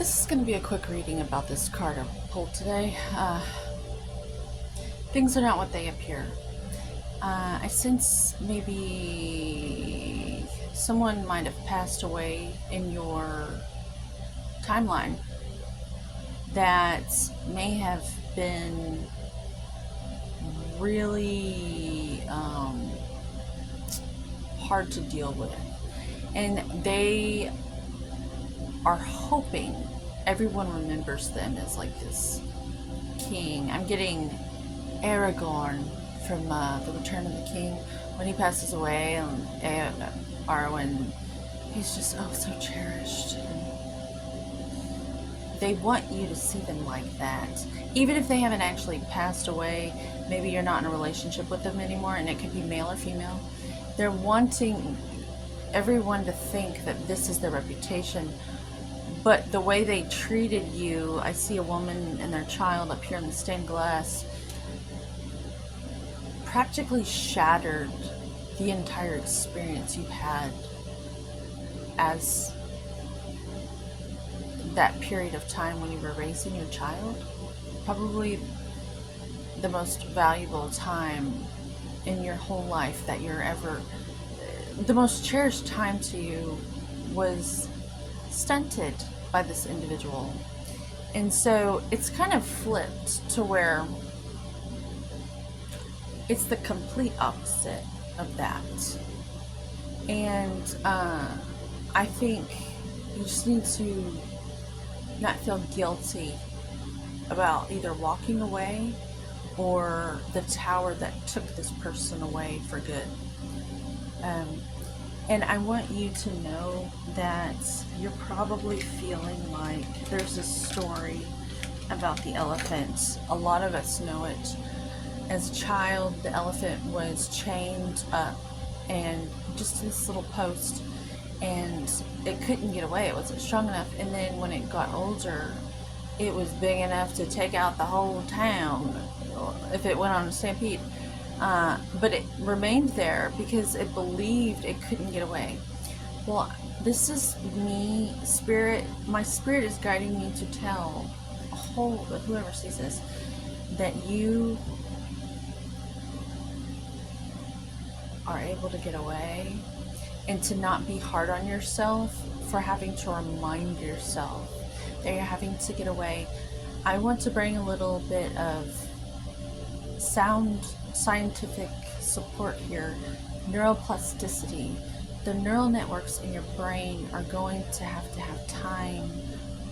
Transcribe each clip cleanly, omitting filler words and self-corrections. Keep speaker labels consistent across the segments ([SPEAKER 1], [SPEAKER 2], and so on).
[SPEAKER 1] This is going to be a quick reading about this card I pulled today. Things are not what they appear. I sense maybe someone might have passed away in your timeline that may have been really hard to deal with. And they are hoping everyone remembers them as like this king. I'm getting Aragorn from The Return of the King when he passes away, and Arwen, he's just so cherished. They want you to see them like that, even if they haven't actually passed away. Maybe you're not in a relationship with them anymore, and it could be male or female. They're wanting everyone to think that this is their reputation. But the way they treated you, I see a woman and their child up here in the stained glass, practically shattered the entire experience you've had as that period of time when you were raising your child. Probably the most valuable time in your whole life that you're ever, the most cherished time to you was stunted by this individual. And so it's kind of flipped to where it's the complete opposite of that. And I think you just need to not feel guilty about either walking away or the tower that took this person away for good. And I want you to know that you're probably feeling like there's a story about the elephant. A lot of us know it. As a child, the elephant was chained up and just this little post, and it couldn't get away. It wasn't strong enough. And then when it got older, it was big enough to take out the whole town if it went on a stampede. But it remained there because it believed it couldn't get away. Well, this is me, spirit. My spirit is guiding me to tell whoever sees this that you are able to get away, and to not be hard on yourself for having to remind yourself that you're having to get away. I want to bring a little bit of sound scientific support here. Neuroplasticity. The neural networks in your brain are going to have time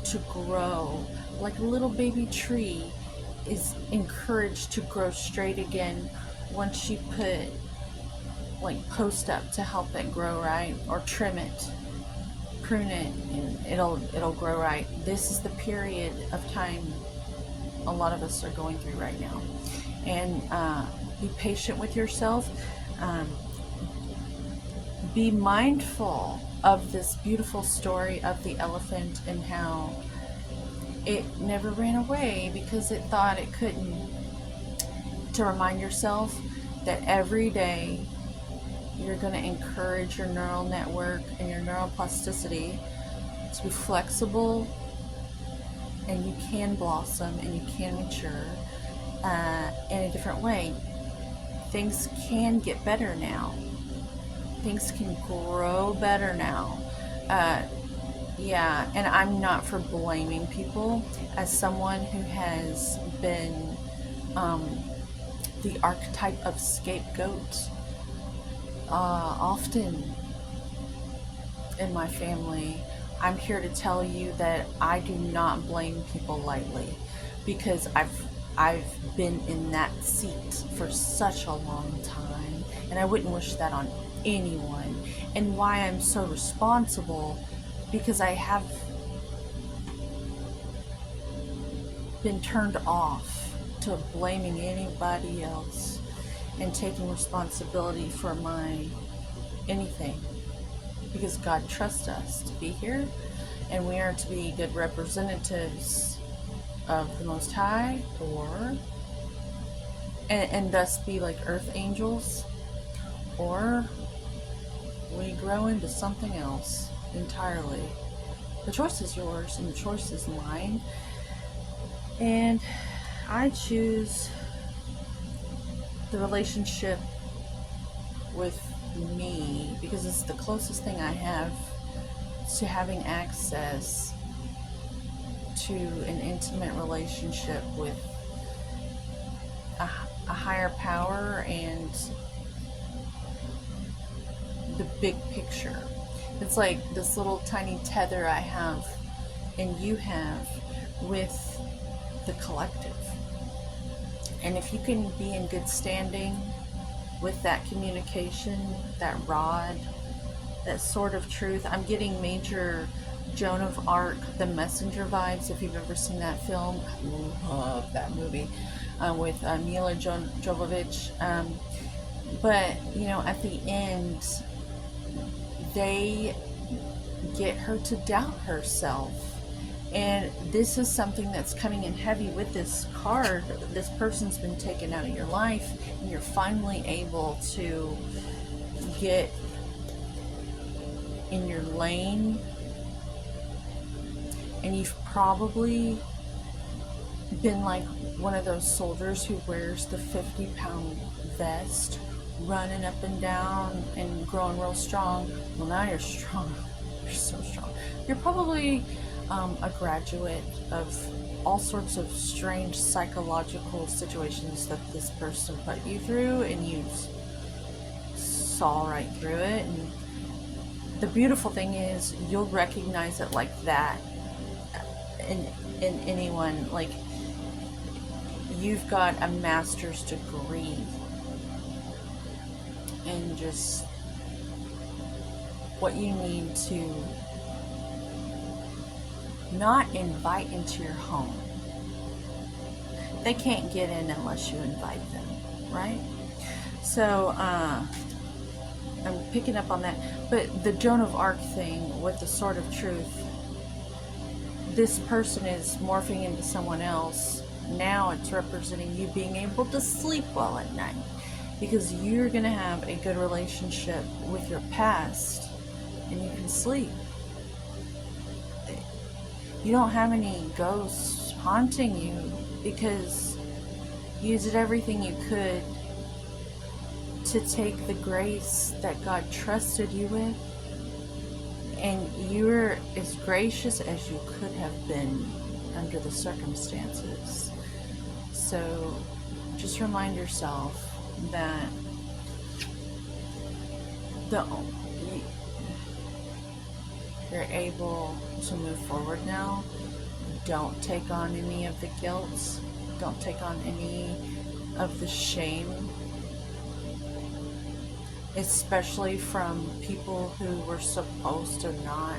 [SPEAKER 1] to grow. Like a little baby tree is encouraged to grow straight again once you put like post up to help it grow right, or trim it, prune it, and it'll grow right. This is the period of time a lot of us are going through right now. And be patient with yourself. Be mindful of this beautiful story of the elephant and how it never ran away because it thought it couldn't. To remind yourself that every day you're going to encourage your neural network and your neuroplasticity to be flexible, and you can blossom and you can mature in a different way. Things can get better now. Things can grow better now. Yeah, and I'm not for blaming people. As someone who has been the archetype of scapegoat, often in my family, I'm here to tell you that I do not blame people lightly, because I've been in that seat for such a long time, and I wouldn't wish that on anyone. And why I'm so responsible, because I have been turned off to blaming anybody else and taking responsibility for my anything, because God trusts us to be here, and we are to be good representatives of the Most High, and thus be like earth angels, or we grow into something else entirely. The choice is yours and the choice is mine. And I choose the relationship with me because it's the closest thing I have to having access to an intimate relationship with a higher power and the big picture. It's like this little tiny tether I have and you have with the collective. And if you can be in good standing with that communication, that rod, that sword of truth, I'm getting major Joan of Arc, The Messenger vibes, if you've ever seen that film. I love that movie with Mila Jovovich. But, you know, at the end, they get her to doubt herself. And this is something that's coming in heavy with this card. This person's been taken out of your life, and you're finally able to get in your lane. And you've probably been like one of those soldiers who wears the 50-pound vest, running up and down and growing real strong. Well, now you're strong. You're so strong. You're probably a graduate of all sorts of strange psychological situations that this person put you through, and you saw right through it. And the beautiful thing is you'll recognize it like that in anyone. Like, you've got a master's degree in just what you need to not invite into your home. They can't get in unless you invite them, right? So I'm picking up on that. But the Joan of Arc thing with the Sword of Truth, this person is morphing into someone else. Now it's representing you being able to sleep well at night, because you're going to have a good relationship with your past and you can sleep. You don't have any ghosts haunting you because you did everything you could to take the grace that God trusted you with, and you're as gracious as you could have been under the circumstances. So just remind yourself that you're able to move forward now. Don't take on any of the guilt. Don't take on any of the shame, especially from people who were supposed to not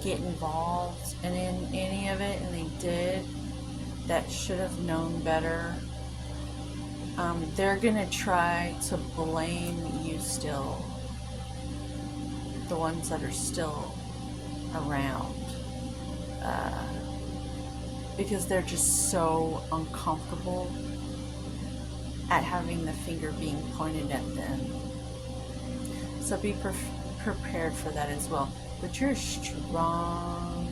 [SPEAKER 1] get involved in any of it, and they did, that should have known better. They're gonna try to blame you still, the ones that are still around, because they're just so uncomfortable at having the finger being pointed at them. So be prepared for that as well. But you're a strong,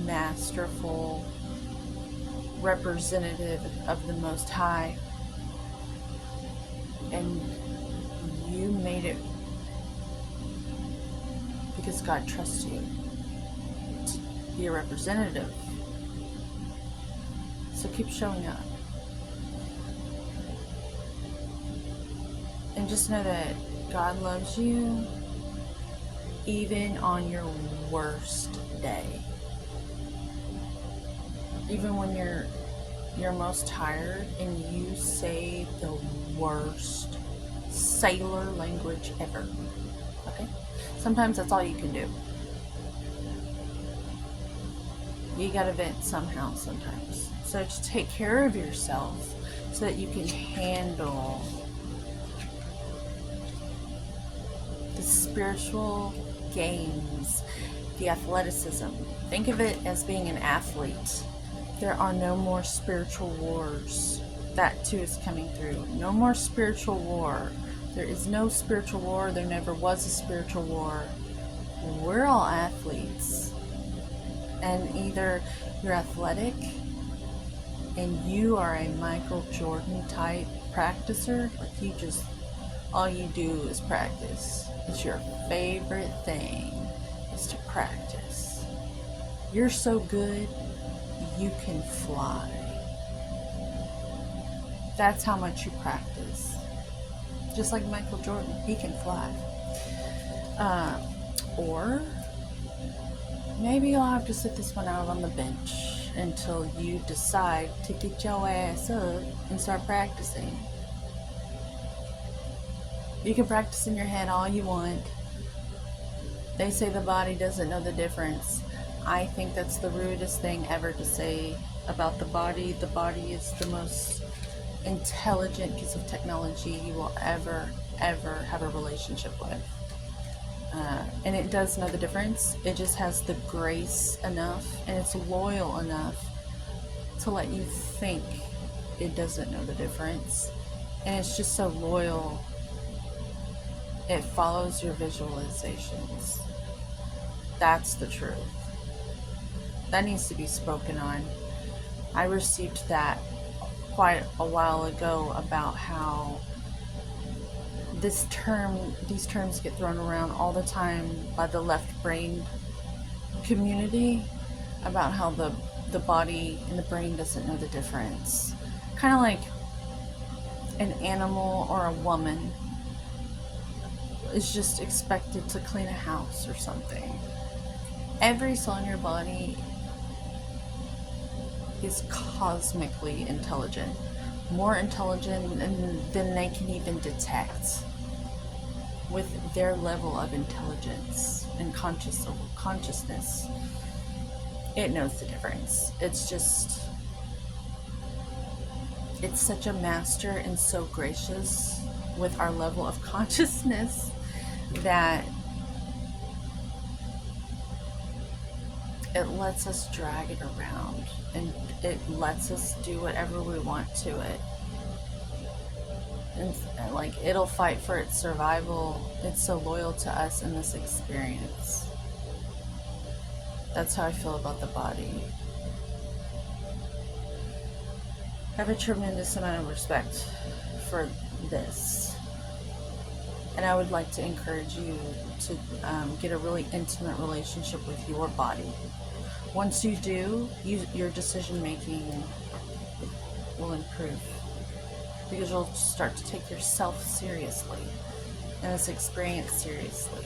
[SPEAKER 1] masterful representative of the Most High, and you made it because God trusts you to be a representative. So keep showing up. And just know that God loves you even on your worst day. Even when you're most tired and you say the worst sailor language ever. Okay? Sometimes that's all you can do. You gotta vent somehow sometimes. So just take care of yourself so that you can handle the spiritual games, the athleticism. Think of it as being an athlete. There are no more spiritual wars. That too is coming through. No more spiritual war. There is no spiritual war. There never was a spiritual war. We're all athletes. And either you're athletic and you are a Michael Jordan type practicer, like you just, all you do is practice. It's your favorite thing is to practice. You're so good, you can fly. That's how much you practice. Just like Michael Jordan, he can fly. Or maybe you'll have to sit this one out on the bench until you decide to get your ass up and start practicing. You can practice in your head all you want. They say the body doesn't know the difference. I think that's the rudest thing ever to say about the body. The body is the most intelligent piece of technology you will ever have a relationship with. And it does know the difference. It just has the grace enough and it's loyal enough to let you think it doesn't know the difference. And it's just so loyal. It follows your visualizations. That's the truth. That needs to be spoken on. I received that quite a while ago about how these terms get thrown around all the time by the left brain community about how the body and the brain doesn't know the difference. Kind of like an animal or a woman is just expected to clean a house or something. Every cell in your body is cosmically intelligent, more intelligent than they can even detect with their level of intelligence and consciousness. It knows the difference. It's such a master and so gracious with our level of consciousness that it lets us drag it around and it lets us do whatever we want to it. And like, it'll fight for its survival. It's so loyal to us in this experience. That's how I feel about the body. I have a tremendous amount of respect for this. And I would like to encourage you to get a really intimate relationship with your body. Once you do, your decision making will improve because you'll start to take yourself seriously and this experience seriously.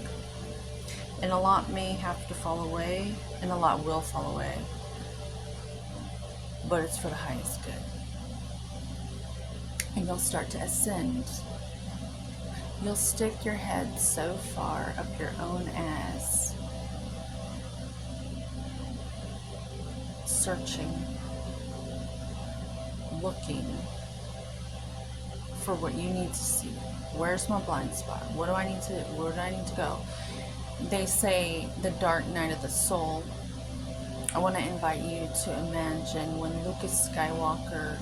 [SPEAKER 1] And a lot may have to fall away and a lot will fall away, but it's for the highest good. And you'll start to ascend. You'll stick your head so far up your own ass, searching, looking for what you need to see. Where's my blind spot? Where do I need to go? They say the dark night of the soul. I want to invite you to imagine when Lucas Skywalker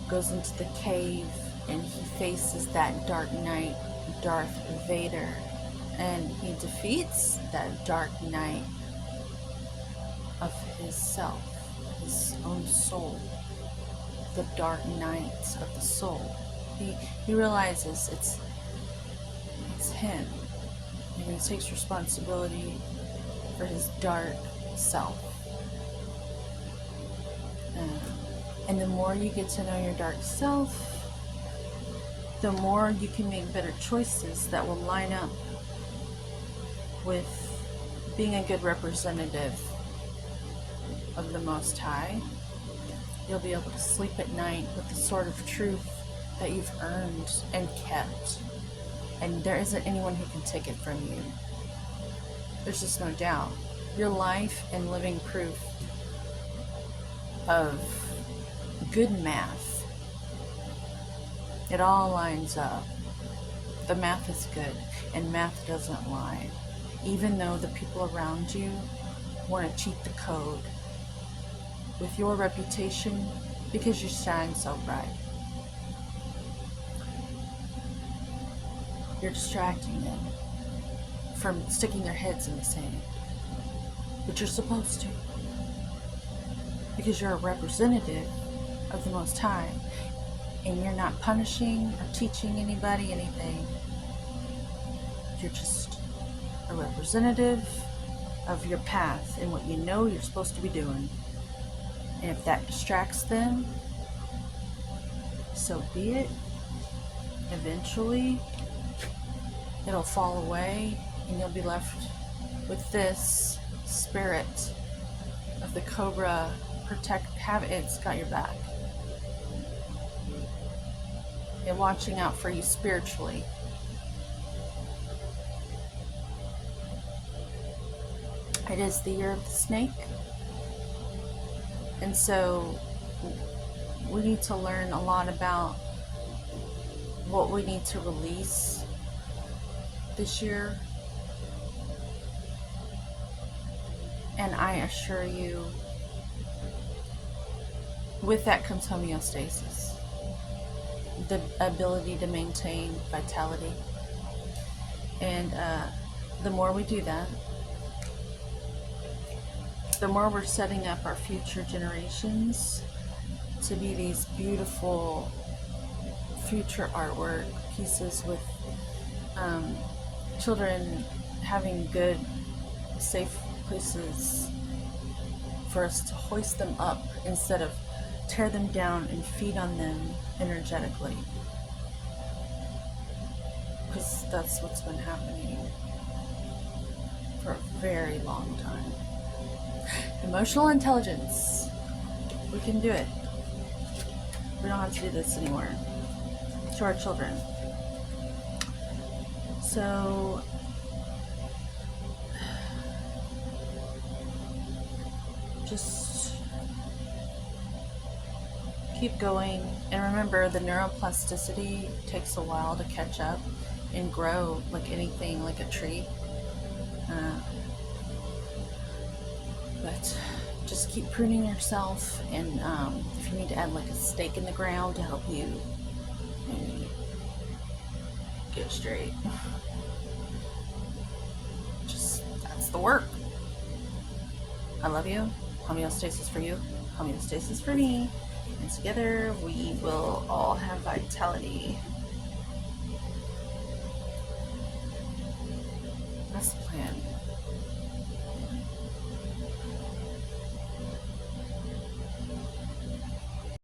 [SPEAKER 1] goes into the cave and he faces that dark night, Darth Vader, and he defeats that dark night of his self, his own soul, the dark night of the soul. He realizes it's him, and he takes responsibility for his dark self. And the more you get to know your dark self, the more you can make better choices that will line up with being a good representative of the Most High. You'll be able to sleep at night with the sword of truth that you've earned and kept. And there isn't anyone who can take it from you. There's just no doubt. Your life and living proof of good math. It all lines up. The math is good, and math doesn't lie. Even though the people around you want to cheat the code with your reputation because you shine so bright. You're distracting them from sticking their heads in the sand. But you're supposed to. because you're a representative of the Most High, and you're not punishing or teaching anybody anything. You're just a representative of your path and what you know you're supposed to be doing. And if that distracts them, so be it. Eventually, it'll fall away, and you'll be left with this spirit of the Cobra. It's got your back and watching out for you spiritually. It is the year of the snake, and so we need to learn a lot about what we need to release this year. And I assure you, with that comes homeostasis, the ability to maintain vitality. And the more we do that, the more we're setting up our future generations to be these beautiful future artwork pieces with children having good, safe places for us to hoist them up instead of tear them down and feed on them energetically. Because that's what's been happening for a very long time. Emotional intelligence. We can do it. We don't have to do this anymore. To our children. So just keep going, and remember, the neuroplasticity takes a while to catch up and grow, like anything, like a tree. But just keep pruning yourself, and if you need to add like a stake in the ground to help you maybe get straight, just that's the work. I love you. Homeostasis for you, homeostasis for me, and together we will all have vitality. That's the plan.